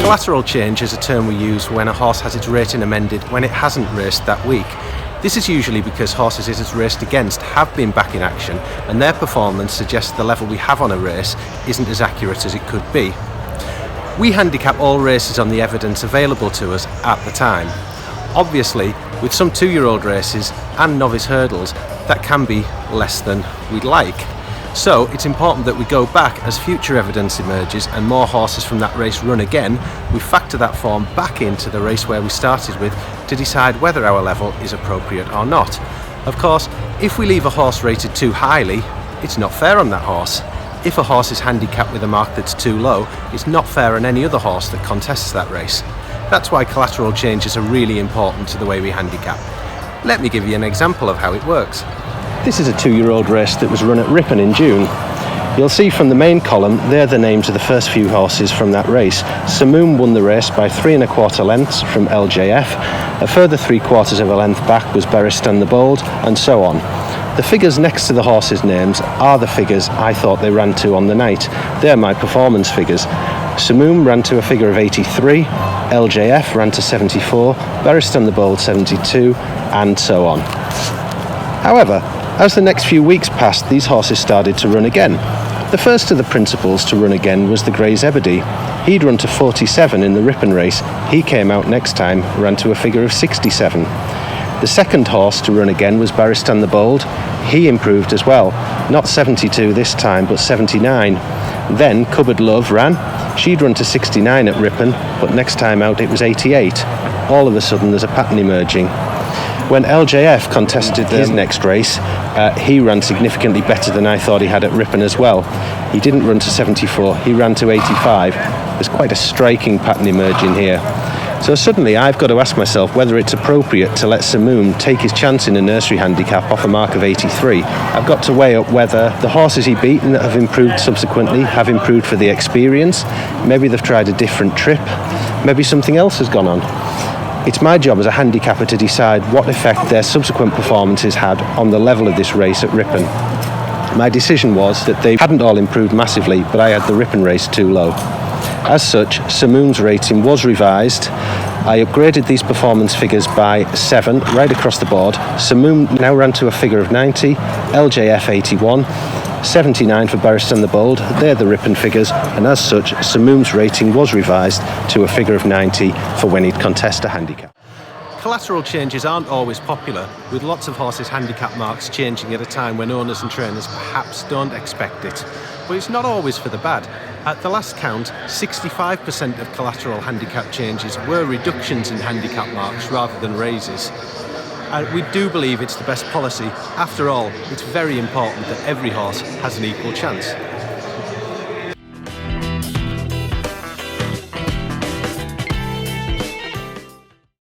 Collateral change is a term we use when a horse has its rating amended when it hasn't raced that week. This is usually because horses it has raced against have been back in action and their performance suggests the level we have on a race isn't as accurate as it could be. We handicap all races on the evidence available to us at the time. Obviously, with some 2-year-old races and novice hurdles, that can be less than we'd like. So it's important that we go back as future evidence emerges and more horses from that race run again. We factor that form back into the race where we started with to decide whether our level is appropriate or not. Of course, if we leave a horse rated too highly, it's not fair on that horse. If a horse is handicapped with a mark that's too low, it's not fair on any other horse that contests that race. That's why collateral changes are really important to the way we handicap. Let me give you an example of how it works. This is a 2-year-old race that was run at Ripon in June. You'll see from the main column, they're the names of the first few horses from that race. Samoom won the race by 3 1/4 lengths from LJF. A further 3/4 of a length back was Beristan the Bold, and so on. The figures next to the horses' names are the figures I thought they ran to on the night. They're my performance figures. Samoom ran to a figure of 83, LJF ran to 74, Beristan the Bold 72, and so on. However, as the next few weeks passed, these horses started to run again. The first of the principals to run again was the Grey Zebedee. He'd run to 47 in the Ripon race. He came out next time, ran to a figure of 67. The second horse to run again was Beristan the Bold. He improved as well, not 72 this time, but 79. Then Cupboard Love ran. She'd run to 69 at Ripon, but next time out it was 88. All of a sudden there's a pattern emerging. When LJF contested his next race, he ran significantly better than I thought he had at Ripon as well. He didn't run to 74, he ran to 85. There's quite a striking pattern emerging here. So suddenly I've got to ask myself whether it's appropriate to let Samoom take his chance in a nursery handicap off a mark of 83. I've got to weigh up whether the horses he beaten that have improved subsequently have improved for the experience. Maybe they've tried a different trip. Maybe something else has gone on. It's my job as a handicapper to decide what effect their subsequent performances had on the level of this race at Ripon. My decision was that they hadn't all improved massively, but I had the Ripon race too low. As such, Samoom's rating was revised. I upgraded these performance figures by 7 right across the board. Samoom now ran to a figure of 90, LJF 81, 79 for Beristan the Bold. They're the Ripon figures, and as such, Samoom's rating was revised to a figure of 90 for when he'd contest a handicap. Collateral changes aren't always popular, with lots of horses' handicap marks changing at a time when owners and trainers perhaps don't expect it. But it's not always for the bad. At the last count, 65% of collateral handicap changes were reductions in handicap marks rather than raises. We do believe it's the best policy. After all, it's very important that every horse has an equal chance.